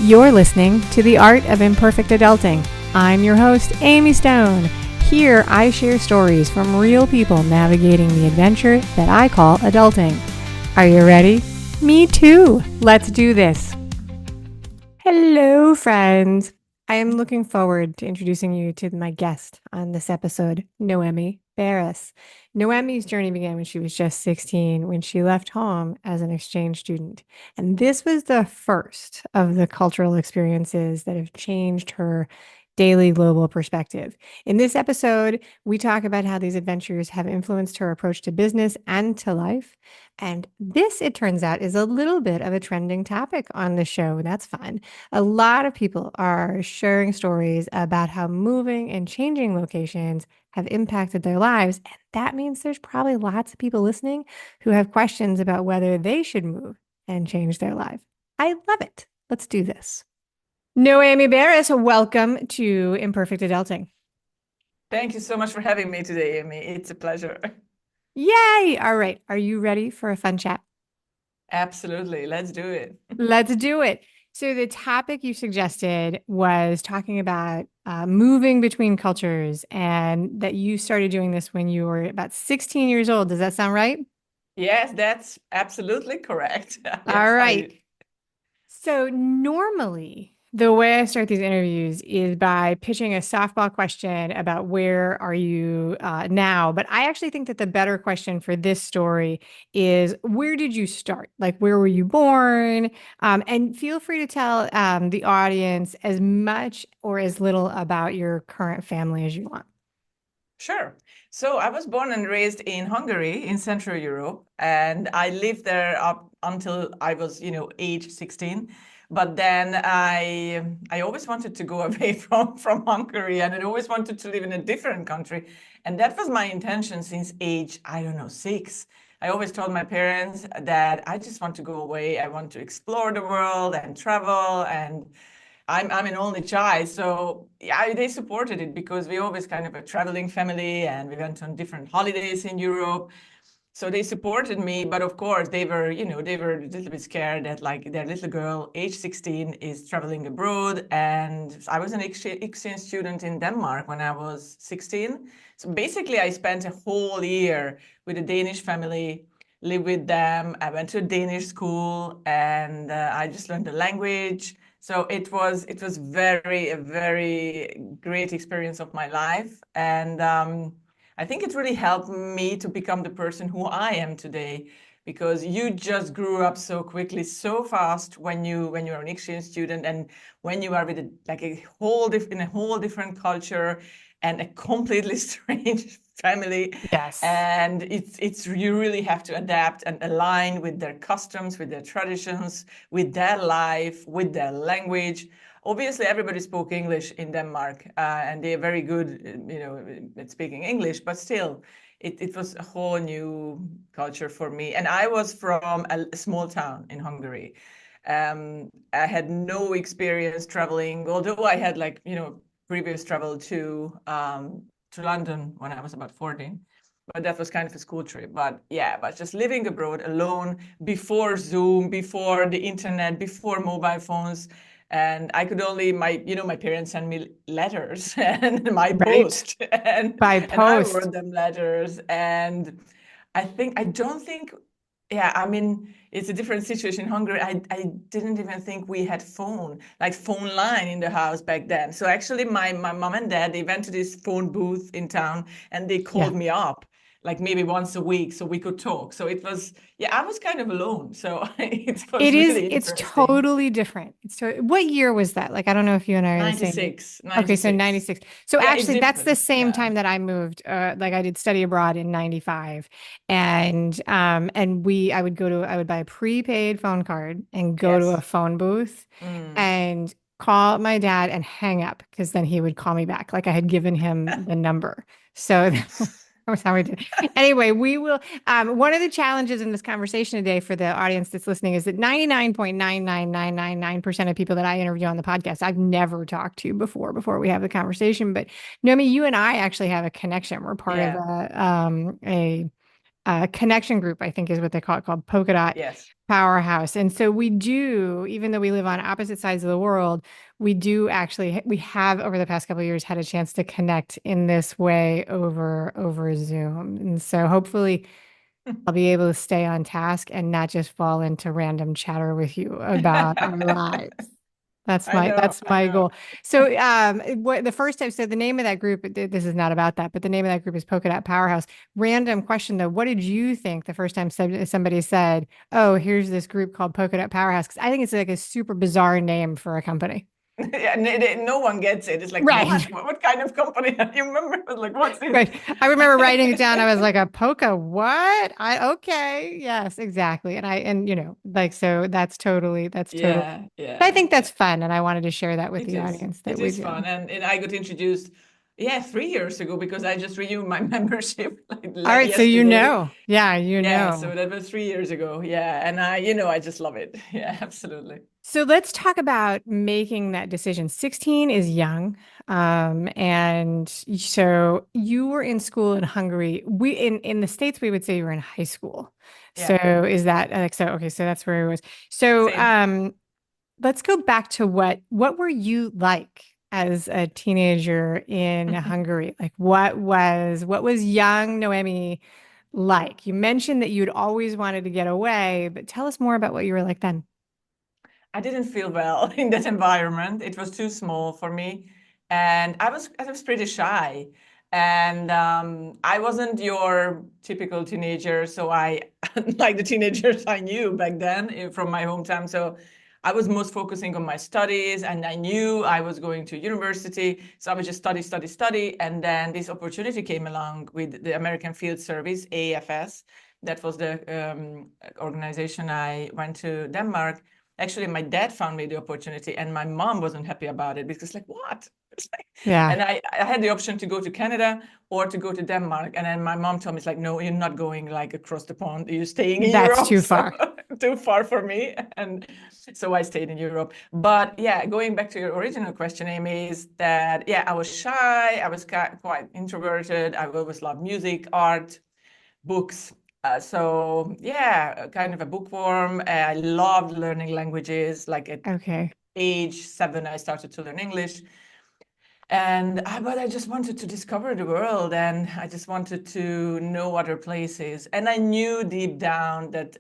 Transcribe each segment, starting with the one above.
You're listening to The Art of Imperfect Adulting. I'm your host, Amy Stone. Here, I share stories from real people navigating the adventure that I call adulting. Are you ready? Me too. Let's do this. Hello, friends. I am looking forward to introducing you to my guest on this episode, Noemi Beres. Noemi's journey began when she was just 16, when she left home as an exchange student. And this was the first of the cultural experiences that have changed her daily global perspective. In this episode, we talk about how these adventures have influenced her approach to business and to life. And this, it turns out, is a little bit of a trending topic on the show. That's fun. A lot of people are sharing stories about how moving and changing locations have impacted their lives. And that means there's probably lots of people listening who have questions about whether they should move and change their life. I love it. Let's do this. Noemi Beres, welcome to Imperfect Adulting. Thank you so much for having me today, Amy. It's a pleasure. Yay! All right. Are you ready for a fun chat? Absolutely. Let's do it. Let's do it. So the topic you suggested was talking about moving between cultures, and that you started doing this when you were about 16 years old. Does that sound right? Yes, that's absolutely correct. All Yes, right. So normally, the way I start these interviews is by pitching a softball question about where are you now. But I actually think that the better question for this story is, where did you start? Like, where were you born? And feel free to tell the audience as much or as little about your current family as you want. Sure. So I was born and raised in Hungary in Central Europe, and I lived there up until I was, age 16. But then I always wanted to go away from Hungary, and I always wanted to live in a different country. And that was my intention since age, I don't know, 6. I always told my parents that I just want to go away. I want to explore the world and travel, and I'm an only child, so yeah, they supported it because we always kind of a traveling family, and we went on different holidays in Europe. So they supported me, but of course they were a little bit scared that like their little girl, age 16, is traveling abroad. And I was an exchange student in Denmark when I was 16. So basically I spent a whole year with a Danish family, lived with them. I went to a Danish school, and I just learned the language. So it was a very great experience of my life. And I think it really helped me to become the person who I am today, because you just grew up so quickly, so fast when you're an exchange student, and when you are with in a whole different culture and a completely strange family. Yes. And it's you really have to adapt and align with their customs, with their traditions, with their life, with their language. Obviously, everybody spoke English in Denmark, and they're very good, at speaking English. But still, it was a whole new culture for me. And I was from a small town in Hungary. I had no experience traveling, although I had previous travel to London when I was about 14. But that was kind of a school trip. But yeah, but just living abroad alone, before Zoom, before the internet, before mobile phones. And I could only, my parents sent me letters and my Right. post, and By and I post. wrote them letters. And I don't think, yeah, I mean, it's a different situation in Hungary. I didn't even think we had phone line in the house back then. So actually my mom and dad, they went to this phone booth in town, and they Yeah. called me up like maybe once a week so we could talk. So it was, yeah, I was kind of alone. So it was really It's interesting. totally different. What year was that? Like, I don't know if you and I are the same age. 96, Okay, so 96. 96. So Yeah, it's actually that's the different. same Yeah. time that I moved. Like I did study abroad in 95. And I would buy a prepaid phone card and go to a Yes. phone booth Mm. and call my dad and hang up, because then he would call me back. Like I had given him the number. So that was how we did it. Anyway, we will. One of the challenges in this conversation today for the audience that's listening is that 99.99999% of people that I interview on the podcast, I've never talked to before we have the conversation. But Nomi, you and I actually have a connection. We're part of Yeah. a connection group, I think is what they call it, called Polka Dot Yes. Powerhouse. And so we do, even though we live on opposite sides of the world, we do actually, we have over the past couple of years had a chance to connect in this way over Zoom. And so hopefully I'll be able to stay on task and not just fall into random chatter with you about our lives. I know, That's I my know. goal. So, what the first time, so the name of that group, this is not about that, but the name of that group is Polka Dot Powerhouse. Random question though, what did you think the first time somebody said, "Oh, here's this group called Polka Dot Powerhouse"? Because I think it's like a super bizarre name for a company. Yeah, no one gets it. It's like, Right. what kind of company? You remember? I was like, what's this? Right. I remember writing it down. I was like, a polka, what? Okay. Yes, exactly. And like, so that's totally, Yeah, I yeah, think that's yeah. fun. And I wanted to share that with It the is. audience that It we is do. fun. And I got introduced, yeah, 3 years ago because I just renewed my membership like All right. So, yesterday. yeah, you Yeah, know. so that was 3 years ago. Yeah. And I just love it. Yeah, absolutely. So let's talk about making that decision. 16 is young. And so you were in school in Hungary. In the States, we would say you were in high school. So Yeah, is that like so? Okay, so that's where it was. So same. let's go back to what were you like as a teenager in Hungary? Like what was young Noemi like? You mentioned that you'd always wanted to get away, but tell us more about what you were like then. I didn't feel well in that environment. It was too small for me, and I was pretty shy. And I wasn't your typical teenager, so I like the teenagers I knew back then from my hometown. So I was most focusing on my studies, and I knew I was going to university. So I was just study, study, study. And then this opportunity came along with the American Field Service, AFS. That was the organization I went to Denmark. Actually, my dad found me the opportunity, and my mom wasn't happy about it because, like, what? It's like, Yeah, and I had the option to go to Canada or to go to Denmark. And then my mom told me, it's like, no, you're not going like across the pond. You're staying in that's Europe. too So far. too far for me. And so I stayed in Europe. But yeah, going back to your original question, Amy, is that, yeah, I was shy. I was quite introverted. I always loved music, art, books. So yeah, kind of a bookworm. I loved learning languages. Like at Okay. age 7, I started to learn English. And but I just wanted to discover the world, and I just wanted to know other places. And I knew deep down that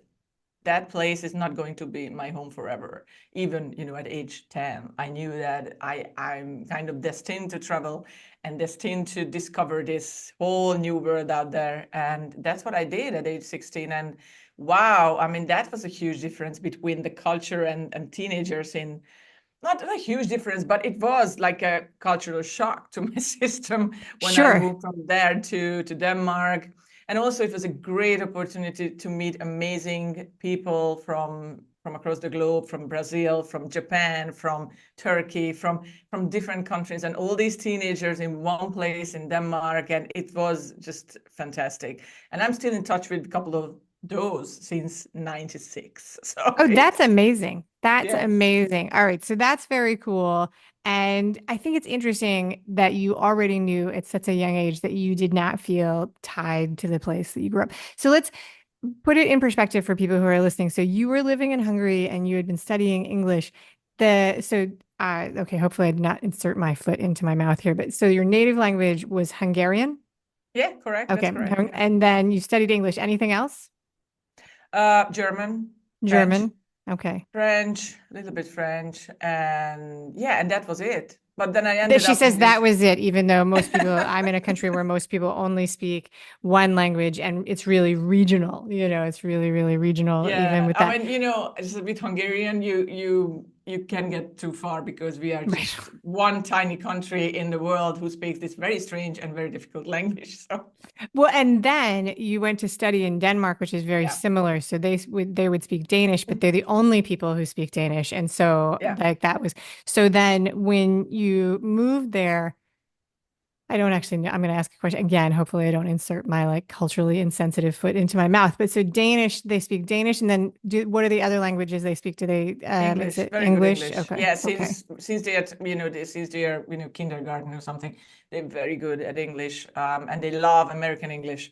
that place is not going to be my home forever. Even, at age 10, I knew that I'm kind of destined to travel and destined to discover this whole new world out there. And that's what I did at age 16. And wow, I mean, that was a huge difference between the culture and teenagers in not a huge difference, but it was like a cultural shock to my system when I Sure. moved from there to Denmark. And also, it was a great opportunity to meet amazing people from across the globe, from Brazil, from Japan, from Turkey, from different countries, and all these teenagers in one place in Denmark, and it was just fantastic. And I'm still in touch with a couple of those since '96. So Oh, that's it's amazing. That's yes. amazing. All right. So that's very cool. And I think it's interesting that you already knew at such a young age that you did not feel tied to the place that you grew up. So let's put it in perspective for people who are listening. So you were living in Hungary and you had been studying English. Okay, hopefully I did not insert my foot into my mouth here, but so your native language was Hungarian? Yeah, correct. That's Okay. correct. Yeah. And then you studied English. Anything else? German, French, German. Okay. a little bit French, and yeah, and that was it. But then I That ended she up in says that this. was it, even though most people, I'm in a country where most people only speak one language and it's really regional. It's really, really regional, even Yeah, with I that. mean, it's a bit Hungarian. You can get too far because we are Right. just one tiny country in the world who speaks this very strange and very difficult language. So Well, and then you went to study in Denmark, which is very yeah, similar. So they would speak Danish, but they're the only people who speak Danish. And so yeah. like that was so then when you moved there, I don't actually know. I'm going to ask a question again. Hopefully, I don't insert my like culturally insensitive foot into my mouth. But so Danish, they speak Danish, and then what are the other languages they speak? Do they? Is English, it very good English? English. Okay, Yeah, okay. since they are since they are kindergarten or something, they're very good at English, and they love American English.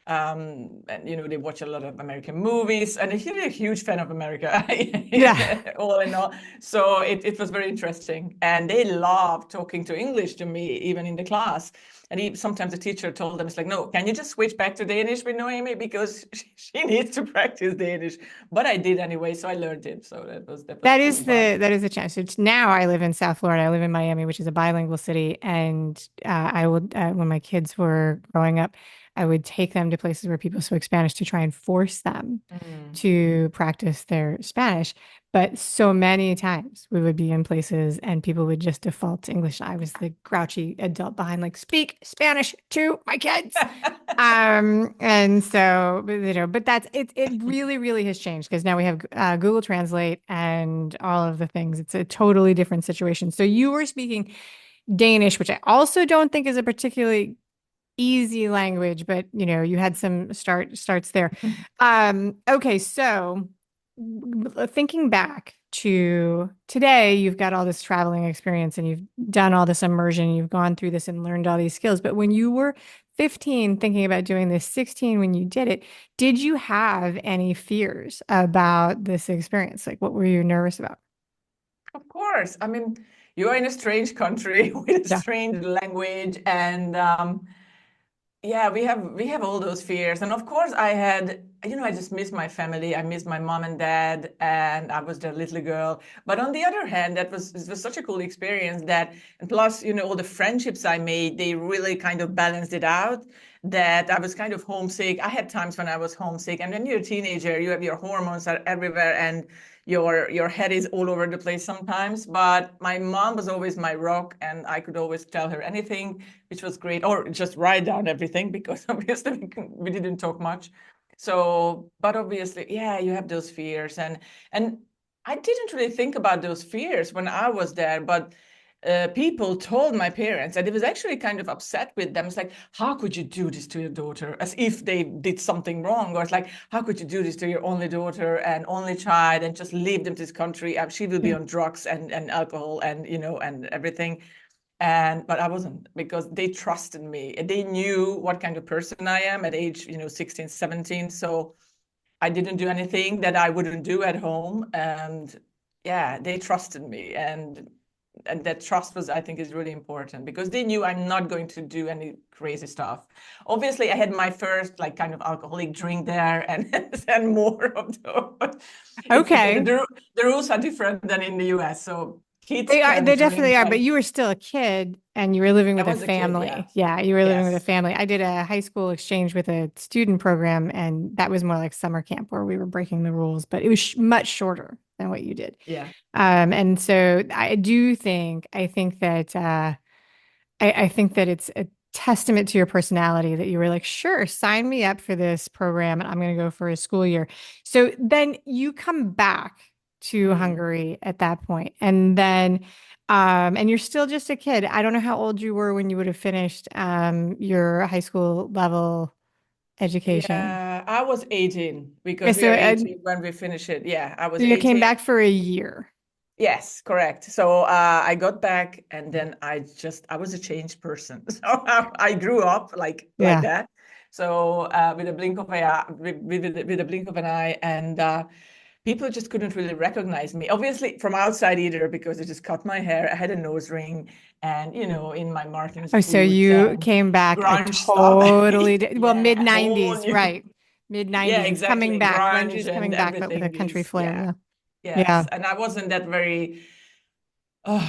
And they watch a lot of American movies, and he's really a huge fan of America, Yeah. all in all. So it was very interesting, and they love talking to English to me, even in the class. And sometimes the teacher told them, it's like, no, can you just switch back to Danish with Noemi because she needs to practice Danish. But I did anyway, so I learned it. So that was cool. But That is the challenge. So now I live in South Florida. I live in Miami, which is a bilingual city, and I would when my kids were growing up, I would take them to places where people spoke Spanish to try and force them mm, to practice their Spanish. But so many times we would be in places and people would just default to English. I was the grouchy adult behind, like, speak Spanish to my kids. And so, but that's it. It really, really has changed because now we have Google Translate and all of the things. It's a totally different situation. So you were speaking Danish, which I also don't think is a particularly easy language, but you had some starts there. Okay, so thinking back to today, you've got all this traveling experience and you've done all this immersion, you've gone through this and learned all these skills. But when you were 15 thinking about doing this, 16 when you did it, did you have any fears about this experience? Like, what were you nervous about? of course, I mean, you are in a strange country with a Yeah. strange language, and yeah, we have all those fears. And of course I had, I just miss my family. I miss my mom and dad, and I was their little girl. But on the other hand, it was such a cool experience that, and plus, all the friendships I made, they really kind of balanced it out. That I was kind of homesick. I had times when I was homesick, and when you're a teenager, you have your hormones are everywhere, and your head is all over the place sometimes. But my mom was always my rock, and I could always tell her anything, which was great, or just write down everything because obviously we didn't talk much. So, but obviously, yeah, you have those fears, and I didn't really think about those fears when I was there, but people told my parents, and it was actually kind of upset with them. It's like, how could you do this to your daughter? As if they did something wrong, or it's like, how could you do this to your only daughter and only child, and just leave them to this country? She will be Yeah. on drugs and alcohol and and everything. But I wasn't, because they trusted me. They knew what kind of person I am at age 16, 17. So I didn't do anything that I wouldn't do at home. And yeah, they trusted me. And that trust was, I think, is really important, because they knew I'm not going to do any crazy stuff. Obviously, I had my first like kind of alcoholic drink there, and more of those. Okay. The rules are different than in the US. So kids They can definitely drink are, but like, you were still a kid and you were living I with a was a kid, yeah. family. Yeah, you were living with a Yes. family. I did a high school exchange with a student program, and that was more like summer camp where we were breaking the rules, but it was much shorter than what you did. Yeah. And so I think that I think that it's a testament to your personality that you were like, sure, sign me up for this program and I'm going to go for a school year. So then you come back to Mm. Hungary at that point, and then and you're still just a kid. I don't know how old you were when you would have finished your high school level education. Yeah, I was 18 Yeah, because we so, are 18 when we finish it. Yeah, I so was you came 18. back for a year. Yes, correct. So I got back, and then I was a changed person. So I grew up like Yeah. that. So with a blink of an eye, with a blink of an eye, and people just couldn't really recognize me. Obviously from outside either, because I just cut my hair. I had a nose ring, and in my Martin's Oh, so boots you and came back a grunge stuff. totally, well, mid Yeah, whole 90s, new. right. Mid Yeah, 90s. It's coming exactly. back. Grunge Grunge is and coming back, but with a everything country is, flair. yeah. Yeah. Yes, Yeah. and I wasn't that very,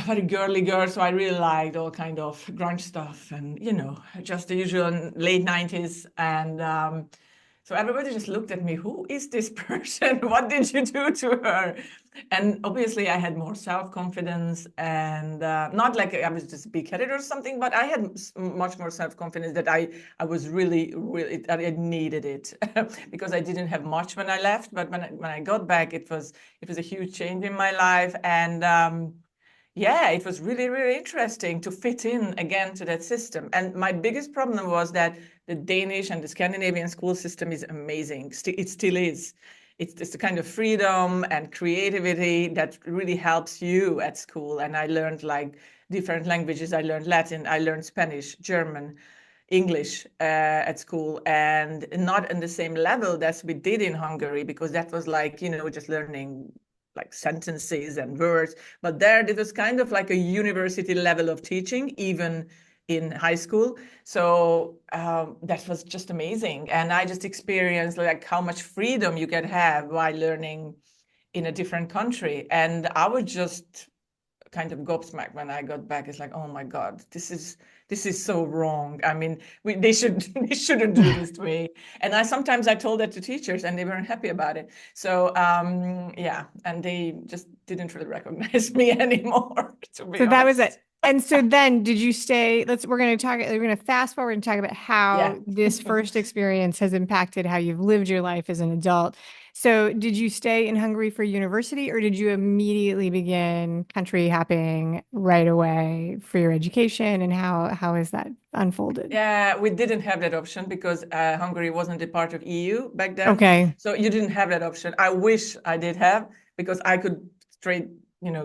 very girly girl, so I really liked all kind of grunge stuff, and just the usual late 90s. And so everybody just looked at me, who is this person? What did you do to her? And obviously I had more self-confidence, and not like I was just big-headed or something, but I had much more self-confidence, that I was really, really, I needed it because I didn't have much when I left. But when I got back, it was a huge change in my life. And yeah, it was really, really interesting to fit in again to that system. And my biggest problem was that the Danish and the Scandinavian school system is amazing. It still is. It's the kind of freedom and creativity that really helps you at school. And I learned like different languages. I learned Latin, I learned Spanish, German, English at school, and not in the same level that we did in Hungary, because that was like, just learning like sentences and words. But there, it was kind of like a university level of teaching, even in high school. So that was just amazing. And I just experienced like how much freedom you can have while learning in a different country. And I was just kind of gobsmacked when I got back. It's like, oh my God, this is so wrong. I mean, they shouldn't do this to me. And I sometimes I told that to teachers, and they weren't happy about it. So yeah, and they just didn't really recognize me anymore, to be So that was it. honest. And so then did you stay? We're going to fast forward and talk about Yeah. how this first experience has impacted how you've lived your life as an adult. So did you stay in Hungary for university, or did you immediately begin country hopping right away for your education? And how has that unfolded? Yeah, we didn't have that option because Hungary wasn't a part of EU back then. Okay. So you didn't have that option. I wish I did have, because I could straight,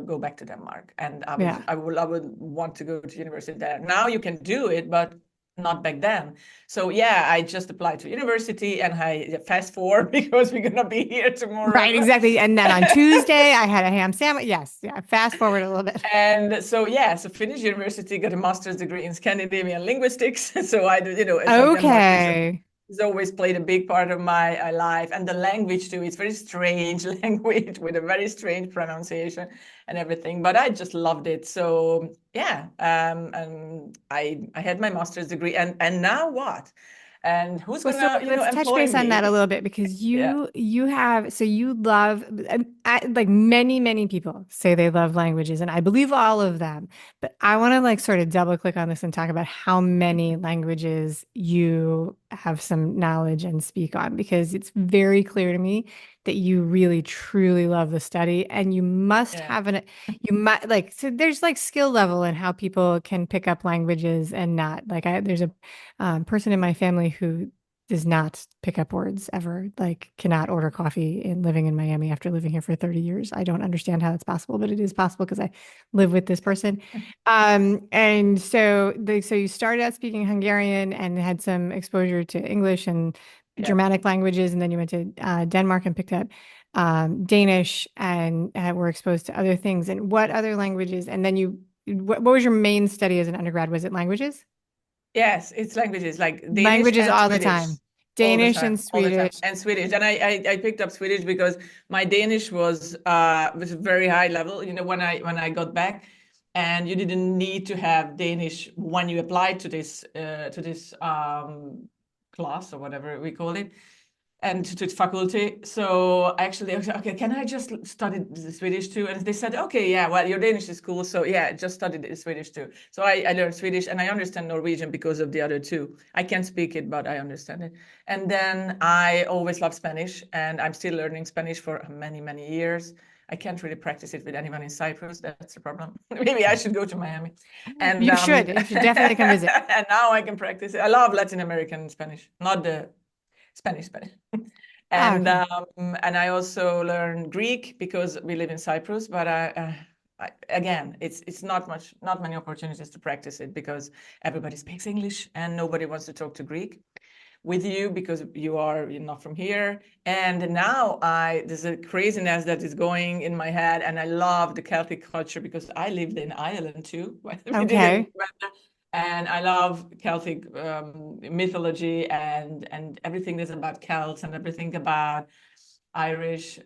go back to Denmark, and Yeah. I would want to go to university there. Now you can do it, but not back then. So yeah, I just applied to university, and I fast forward because we're gonna be here Right, tomorrow. exactly. And then on Tuesday, I had a ham sandwich. Yes. Yeah. Fast forward a little bit. And so, yeah, so finished university, got a master's degree in Scandinavian linguistics. So I do, it's like Denmark Okay. has always played a big part of my life. And the language too, it's very strange language with a very strange pronunciation and everything. But I just loved it. So yeah, and I had my master's degree, and now what? And who's Well, so gonna, let's touch employ base on that a me? little bit because Yeah, you have so you love like many people say they love languages, and I believe all of them. But I want to like sort of double click on this and talk about how many languages you have some knowledge and speak on, because it's very clear to me that you really truly love the study, and you must yeah, have an you might like so there's like skill level in how people can pick up languages and not like there's a person in my family who does not pick up words ever, like cannot order coffee in living in Miami after living here for 30 years. I don't understand how that's possible, but it is possible because I live with this person. And so so you started out speaking Hungarian and had some exposure to English and yeah. Germanic languages, and then you went to Denmark and picked up Danish and were exposed to other things. And what other languages? And then what was your main study as an undergrad? Was it languages? Yes, it's languages like Danish Languages and all the Swedish, time. Danish and all the time, Swedish. and Swedish. And I picked up Swedish because my Danish was very high level. When I got back, and you didn't need to have Danish when you applied to this class or whatever we call it, and to faculty. So actually, I was like, okay, can I just study the Swedish too? And they said, okay, yeah, well, your Danish is cool. So yeah, just study the Swedish too. So I learned Swedish, and I understand Norwegian because of the other two. I can't speak it, but I understand it. And then I always loved Spanish, and I'm still learning Spanish for many, many years. I can't really practice it with anyone in Cyprus. That's the problem. Maybe I should go to Miami. And You should. You should definitely come visit. and now I can practice it. I love Latin American Spanish, not the Spanish. Ah, And okay. and I also learned Greek because we live in Cyprus. But again, it's not many opportunities to practice it because everybody speaks English and nobody wants to talk to Greek with you because you're not from here. And now there's a craziness that is going in my head, and I love the Celtic culture because I lived in Ireland too. We didn't, Okay. and I love Celtic mythology and everything that's about Celts and everything about Irish.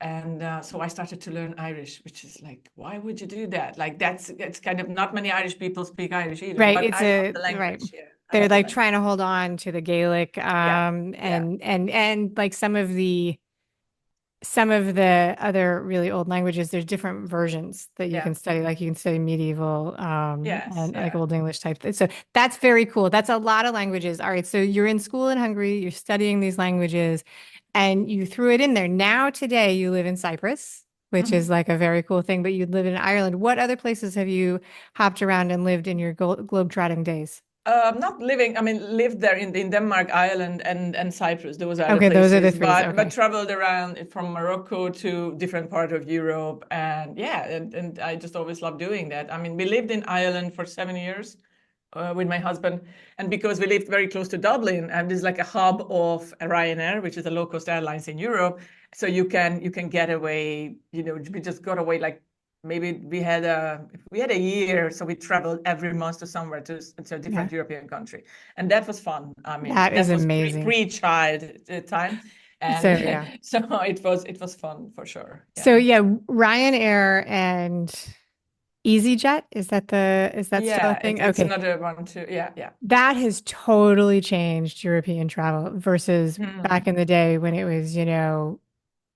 And so I started to learn Irish, which is like, why would you do that? Like it's kind of not many Irish people speak Irish either, Right. but It's I love a the right. language. Yeah, I They're love the like language. trying to hold on to the Gaelic, Yeah, yeah, and like some of the other really old languages, there's different versions that you yeah. can study. Like you can study medieval, Yes, and like yeah. Old English type. So that's very cool. That's a lot of languages. All right. So you're in school in Hungary, you're studying these languages, and you threw it in there. Now today you live in Cyprus, which is Mhm. like a very cool thing, but you live in Ireland. What other places have you hopped around and lived in your globe-trotting days? Not living, I mean, lived there in Denmark, Ireland, and Cyprus. Those are the Okay, those are the places, threes. but Okay. traveled around from Morocco to different part of Europe, and yeah, and I just always loved doing that. I mean, we lived in Ireland for 7 years, with my husband. And because we lived very close to Dublin, and there's like a hub of Ryanair, which is a low-cost airlines in Europe. So you can get away, we just got away like maybe we had a year, so we traveled every month to somewhere to a Yeah. different European country. And that was fun. I mean, That is that was amazing. pre-child time. And So yeah. so it was fun for sure. So Yeah. yeah, Ryanair and EasyJet, is that still a Yeah, thing? it's Okay. another one too. Yeah, yeah. That has totally changed European travel versus back Hmm. in the day when it was,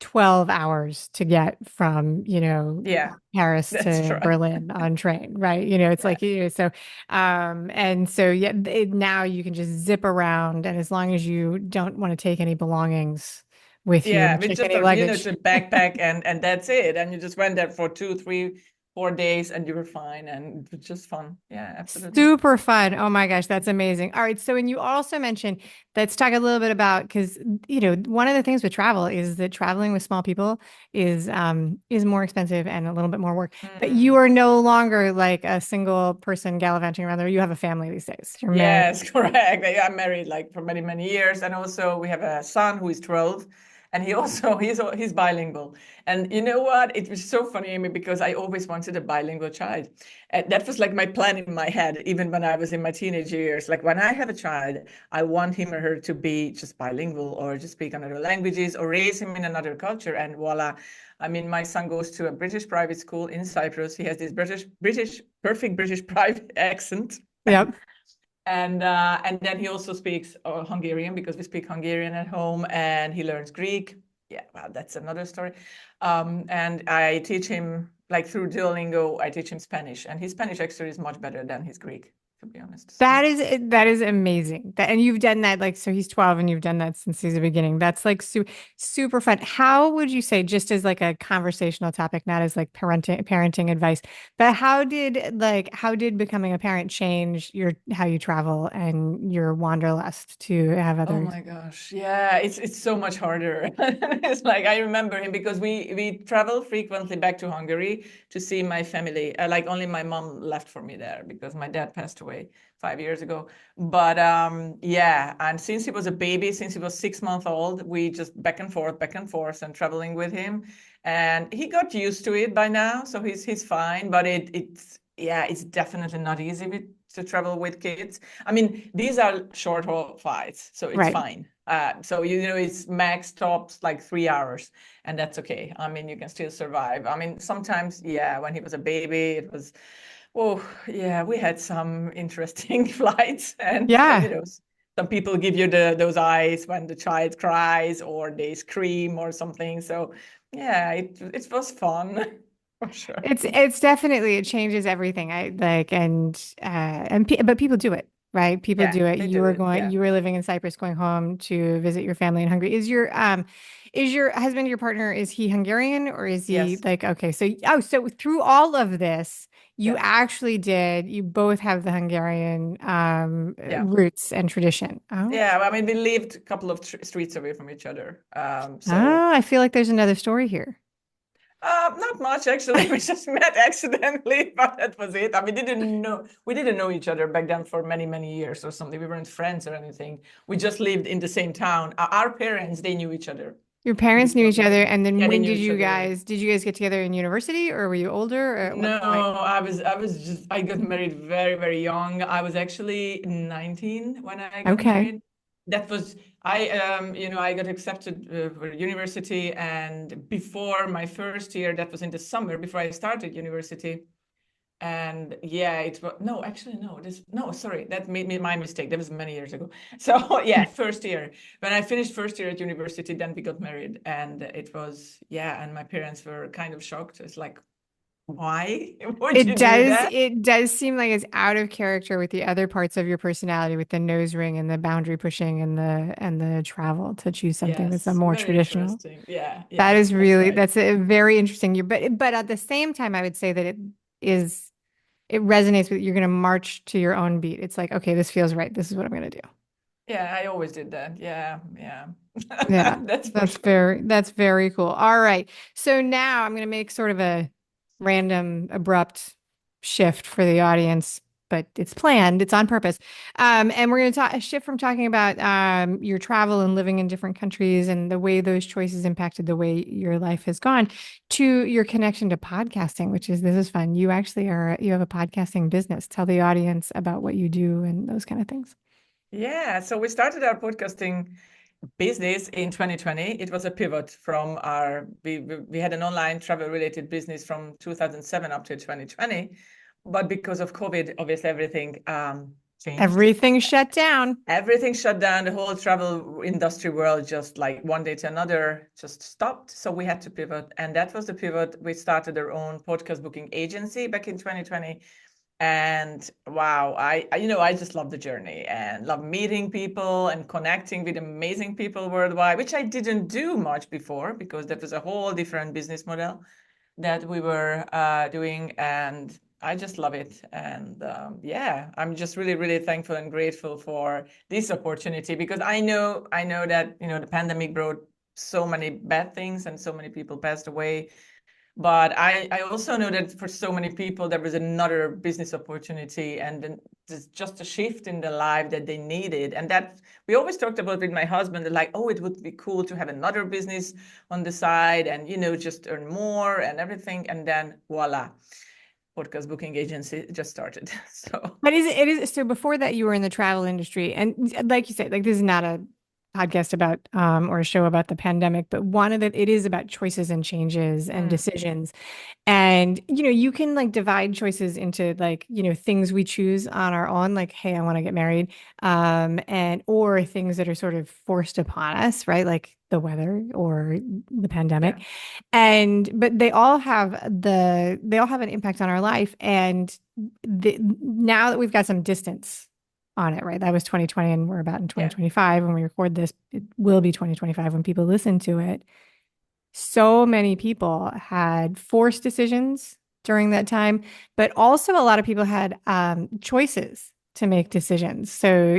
12 hours to get from, Yeah, Paris that's to true. Berlin on train, right? It's Yeah. like, and so yeah, now you can just zip around, and as long as you don't want to take any belongings with you Yeah, and with check just any a luggage. it's a backpack and that's it. And you just went there for 2, 3, 4 days and you were fine and it was just fun. Yeah, absolutely. Super fun. Oh my gosh, that's amazing. All right. So, and you also mentioned, let's talk a little bit about, because, one of the things with travel is that traveling with small people is more expensive and a little bit more work. But you Mm. are no longer like a single person gallivanting around there. You have a family these days. You're married. Yes, correct. I'm married like for many, many years. And also we have a son who is 12 and he's bilingual. And you know what? It was so funny, Amy, because I always wanted a bilingual child. And that was like my plan in my head, even when I was in my teenage years. Like when I have a child, I want him or her to be just bilingual or just speak another languages or raise him in another culture. And voila. I mean, my son goes to a British private school in Cyprus. He has this perfect British private accent. Yep. And then he also speaks Hungarian because we speak Hungarian at home, and he learns Greek. Yeah, well, that's another story. And I teach him like through Duolingo. I teach him Spanish, and his Spanish actually is much better than his Greek, to be honest. So That is amazing. And you've done that, like, so he's 12 and you've done that since he's the beginning. That's like super fun. How would you say, just as like a conversational topic, not as like parenting advice, but how did becoming a parent change your how you travel and your wanderlust to have oh others? my gosh. Yeah, it's so much harder. It's like I remember him because we travel frequently back to Hungary to see my family. Like only my mom left for me there because my dad passed away 5 years ago. But yeah, and since he was a baby, since he was 6 months old, we just back and forth and traveling with him. And he got used to it by now, so he's fine. But it's yeah, it's definitely not easy to travel with kids. I mean, these are short haul flights, so it's Right. fine. So it's max stops like 3 hours, and that's okay. I mean, you can still survive. I mean, sometimes, yeah, when he was a baby, it was, oh, yeah, we had some interesting flights, and Yeah. some people give you those eyes when the child cries or they scream or something. So, yeah, it was fun for sure. It's definitely, it changes everything. I like, but people do it, right? People Yeah, do it. they do it. Yeah. You were living in Cyprus, going home to visit your family in Hungary. Is your husband, your partner, is he Hungarian, or is he Yes. like, okay, so through all of this, Yeah. you both have the Hungarian Yeah. roots and tradition. Oh. Yeah, well, I mean, we lived a couple of streets away from each other. So Oh, I feel like there's another story here. not much actually. We just met accidentally, but that was it. I mean, we didn't know each other back then for many, many years or something. We weren't friends or anything. We just lived in the same town. Our parents, they knew each other Your parents knew before each we. other, and then Yeah, they when knew each other. did you guys get together in university, or were you older, or at what No, point? I got married very, very young. I was actually 19 when I got Okay. married. That was I got accepted for university, and before my first year, that was in the summer before I started university. And yeah, it was no, actually no, sorry, that made me my mistake. That was many years ago. So yeah, first year. When I finished first year at university, then we got married, and it was yeah, and my parents were kind of shocked. It's like, why would you do that? It does seem like it's out of character with the other parts of your personality, with the nose ring and the boundary pushing and the travel, to choose something that's a Yes, more very traditional. interesting. Yeah, That yeah, is that's really, right. that's a very interesting. But at the same time, I would say that is, it resonates with, you're going to march to your own beat. It's like, okay, this feels right. This is what I'm going to do. Yeah, I always did that. Yeah, yeah. Yeah, That's for sure. that's very cool. All right. So now I'm going to make sort of a random abrupt shift for the audience. but it's planned. It's on purpose. And we're going to shift from talking about your travel and living in different countries and the way those choices impacted the way your life has gone to your connection to podcasting, which is this is fun. You have a podcasting business. Tell the audience about what you do and those kind of things. Yeah, so we started our podcasting business in 2020. It was a pivot from we had an online travel related business from 2007 up to 2020, but because of COVID, obviously everything changed. Everything shut down. Everything shut down. The whole travel industry world just like one day to another just stopped. So we had to pivot, and that was the pivot. We started our own podcast booking agency back in 2020. And wow, I just love the journey and love meeting people and connecting with amazing people worldwide, which I didn't do much before because that was a whole different business model that we were doing. And I just love it. And yeah, I'm just really, really thankful and grateful for this opportunity because I know that, the pandemic brought so many bad things and so many people passed away. But I also know that for so many people, there was another business opportunity and then there's just a shift in the life that they needed. And that we always talked about with my husband, that like, oh, it would be cool to have another business on the side and, just earn more and everything. And then voila, podcast booking agency just started. So, But it is so before that you were in the travel industry and like you said, like this is not a podcast about or a show about the pandemic, but it is about choices and changes and mm, decisions. And you can like divide choices into like, things we choose on our own, like, hey, I want to get married, and or things that are sort of forced upon us, right? Like the weather or the yeah. pandemic. And but they all have an impact on our life. And now that we've got some distance on it, right? That was 2020 and we're about in Yeah. 2025 when we record this. It will be 2025 when people listen to it. So many people had forced decisions during that time, but also a lot of people had choices to make decisions. So,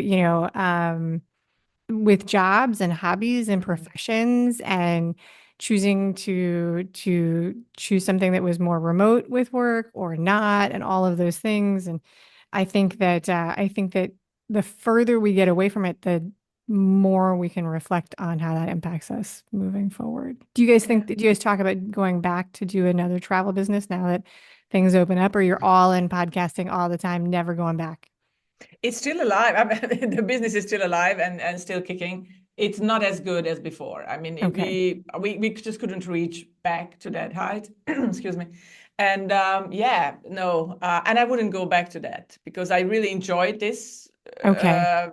with jobs and hobbies and Mm, professions and choosing to choose something that was more remote with work or not and all of those things. And I think that the further we get away from it, the more we can reflect on how that impacts us moving forward. yeah. Do you guys talk about going back to do another travel business now that things open up, or you're all in podcasting all the time, never going back? It's still alive. I mean, the business is still alive and still kicking. It's not as good as before. I mean, Okay. we just couldn't reach back to that height. Excuse me. And yeah, no, and I wouldn't go back to that because I really enjoyed this. Okay. Uh,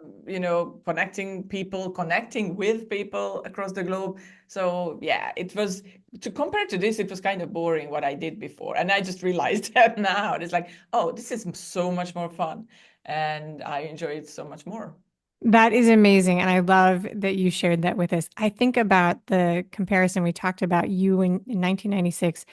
connecting with people across the globe. So yeah, it was to compare to this, it was kind of boring what I did before, and I just realized that now. It's like, oh, this is so much more fun and I enjoy it so much more. That is amazing. And I love that you shared that with us. I think about the comparison we talked about you in 1996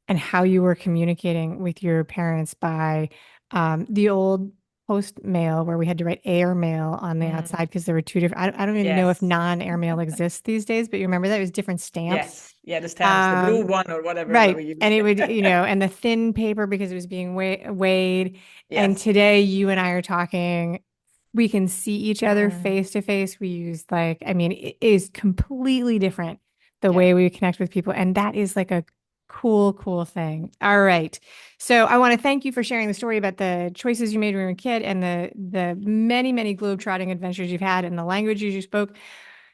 and how you were communicating with your parents by the old post mail where we had to write airmail on the Mm, outside because there were two different, I don't even know if yes, non-airmail exists these days, but you remember that it was different stamps. yes, yeah, the stamps, the blue Um, one or whatever that Right. we And used. it would, and the thin paper because it was being weighed. And Yes. today you and I are talking, we can see each other Mm, face to face. We use like, I mean, it is completely different the yeah. way we connect with people. And that is like a cool, cool thing. All right. So I want to thank you for sharing the story about the choices you made when you were a kid and the many, many globetrotting adventures you've had and the languages you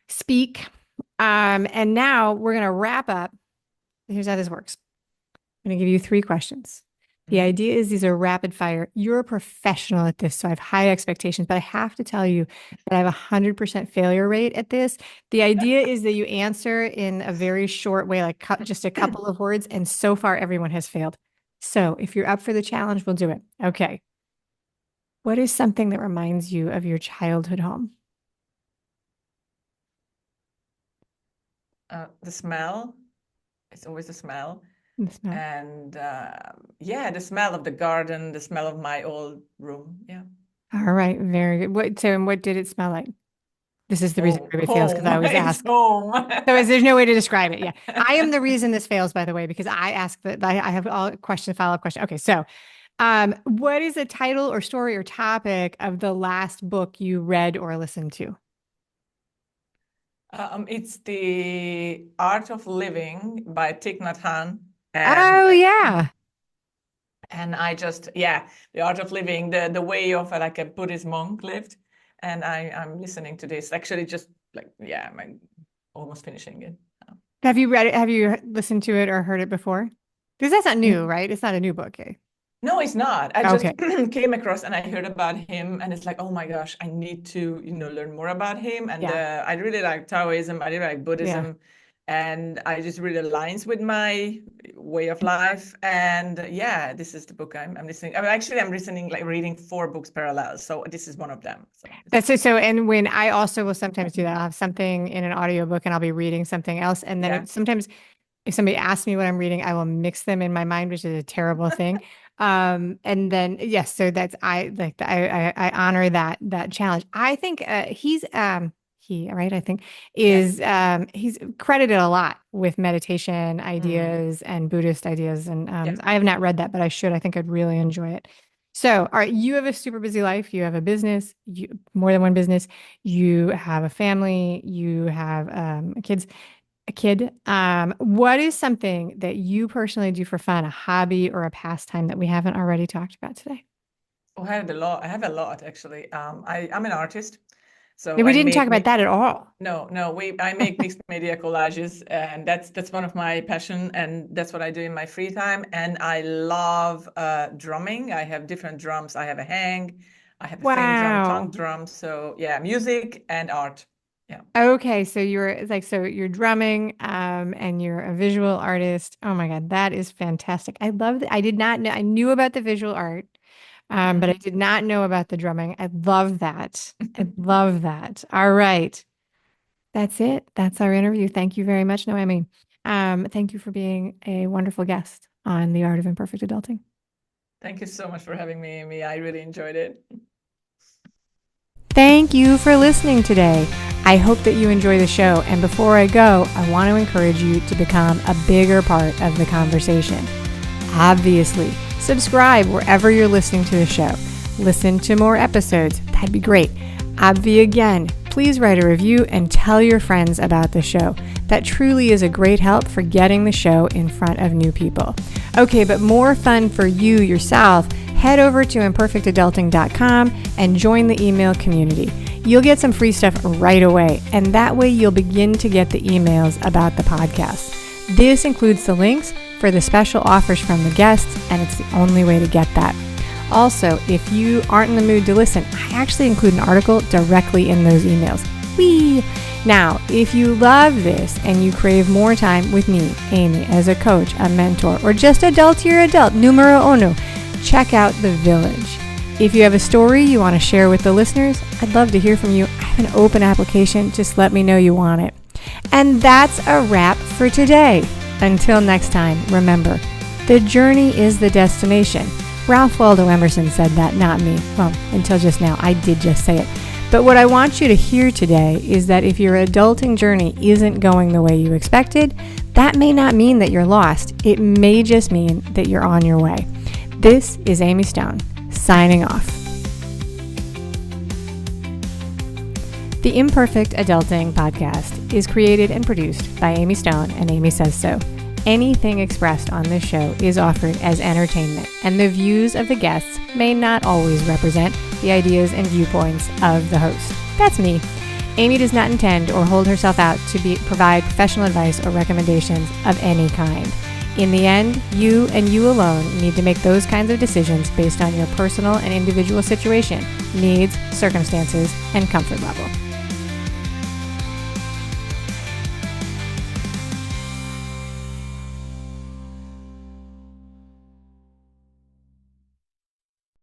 speak. And now we're going to wrap up. Here's how this works. I'm going to give you three questions. The Mhm. idea is these are rapid fire. You're a professional at this, so I have high expectations, but I have to tell you that I have a 100% failure rate at this. The idea is that you answer in a very short way, like just a couple of words, and so far everyone has failed. So if you're up for the challenge, we'll do it. Okay. What is something that reminds you of your childhood home? The smell, it's always the smell. The smell. And yeah, the smell of the garden, the smell of my old room. Yeah. All right, very good. What did it smell like? This is the reason Oh, everybody fails because I home. always It's ask. home. There's no way to describe it. Yeah. I am the reason this fails, by the way, because I ask that I have all question, follow-up question. Okay. So What is the title or story or topic of the last book you read or listened to? It's the Art of Living by Thich Nhat Hanh, and Oh, yeah. I just the Art of Living, the way of like a Buddhist monk lived, and I'm listening to this actually just like I'm almost finishing it. Have you read it? Have you listened to it or heard it before? Because that's not new, Mm. right? It's not a new book, eh? No, it's not. I just Okay. came across and I heard about him, and it's like, oh my gosh, I need to, learn more about him. And Yeah. I really like Taoism, I really like Yeah. Buddhism, and I just really aligns with my way of life. And this is the book I'm listening. I'm listening, like reading 4 books parallel. So this is one of them. So That's it. So, and when I also will sometimes do that, I'll have something in an audiobook and I'll be reading something else. And then yeah. sometimes if somebody asks me what I'm reading, I will mix them in my mind, which is a terrible thing. And then yes, so that's I like I honor that challenge. I think he right I think Yes. is he's credited a lot with meditation Mm. ideas and Buddhist ideas, and Yeah. I have not read that, but I should. I think I'd really enjoy it. So, all right, you have a super busy life. You have a business, you more than one business. You have a family. You have kids a kid. What is something that you personally do for fun, a hobby or a pastime that we haven't already talked about today? Oh, I have a lot. I have a lot actually. I'm an artist, No, so we I didn't talk make about that at all. No, no, I make mixed media collages, and that's one of my passion, and that's what I do in my free time. And I love drumming. I have different drums. I have a hang, I have a finger drum, tongue Wow. drum. So yeah, music and art. Yeah. Okay, so you're drumming, and you're a visual artist. Oh my God, that is fantastic. I love that. I did not know. I knew about the visual art, but I Mhm. did not know about the drumming. I love that. I love that. All right. That's it. That's our interview. Thank you very much, Noemi. Thank you for being a wonderful guest on the Art of Imperfect Adulting. Thank you so much for having me, Amy. I really enjoyed it. Thank you for listening today. I hope that you enjoy the show. And before I go, I want to encourage you to become a bigger part of the conversation. Obviously, subscribe wherever you're listening to the show. Listen to more episodes. That'd be great. Obvi again, please write a review and tell your friends about the show. That truly is a great help for getting the show in front of new people. Okay, but more fun for you yourself, head over to imperfectadulting.com and join the email community. You'll get some free stuff right away, and that way you'll begin to get the emails about the podcast. This includes the links for the special offers from the guests, and it's the only way to get that. Also, if you aren't in the mood to listen, I actually include an article directly in those emails. Whee! Now, if you love this and you crave more time with me, Amy, as a coach, a mentor, or just adultier adult, numero uno, check out The Village. If you have a story you want to share with the listeners, I'd love to hear from you. I have an open application. Just let me know you want it. And that's a wrap for today. Until next time, remember, the journey is the destination. Ralph Waldo Emerson said that, not me. Well, until just now, I did just say it. But what I want you to hear today is that if your adulting journey isn't going the way you expected, that may not mean that you're lost. It may just mean that you're on your way. This is Amy Stone, signing off. The Imperfect Adulting podcast is created and produced by Amy Stone and Amy Says So. Anything expressed on this show is offered as entertainment, and the views of the guests may not always represent the ideas and viewpoints of the host. That's me. Amy does not intend or hold herself out to provide professional advice or recommendations of any kind. In the end, you and you alone need to make those kinds of decisions based on your personal and individual situation, needs, circumstances, and comfort level.